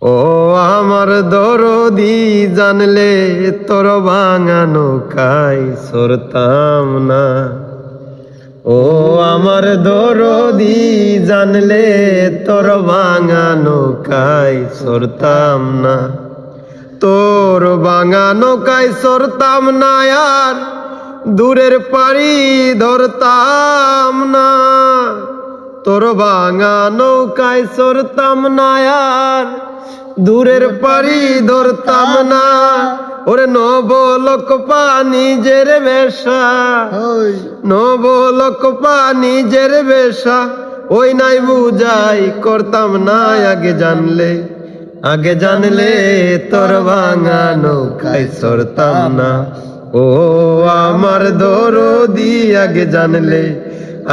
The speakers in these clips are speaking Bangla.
ও আমার দরদি জানলে তোর ভাঙা নৌকায় সরতাম না। ও আমার দরদি জানলে তোর ভাঙা নৌকায় সরতাম না। তোর ভাঙা নৌকায় সরতাম না আর দূরের পাড়ি ধরতাম না। তোর ভাঙা নৌকায় সরতাম না আর দূরের পাড়ি ধরতাম না। ওরে নবলক পানি জের বেশা, নবলক পানি জের বেশা, ওই নাই বুঝাই করতাম না। আগে জানলে তোর ভাঙা নৌকায় সরতাম না। ও আমার দরদি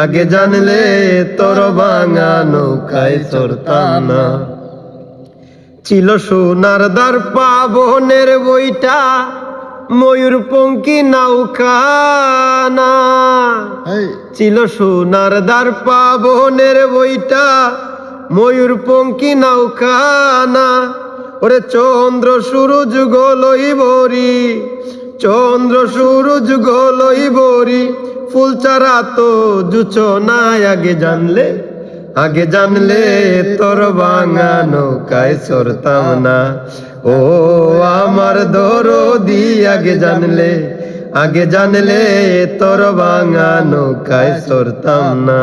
আগে জানলে তোর ভাঙা নৌকায় সরতাম না। ছিল সোনার দ্বার পাবনের বইটা ময়ূরপঙ্খী নৌকানা। ছিল সোনার দ্বার পাবনের বইটা ময়ূরপঙ্খী নৌকানা। ওরে চন্দ্র সূরজ গোলই বরি, চন্দ্র সূরজ গোলই বরি, ফুল চারা তো জুছো না। আগে জানলে তোর ভাঙা নৌকায় সরতাম না। ও আমার দরদি আগে জানলে তোর ভাঙা নৌকায় সরতাম না।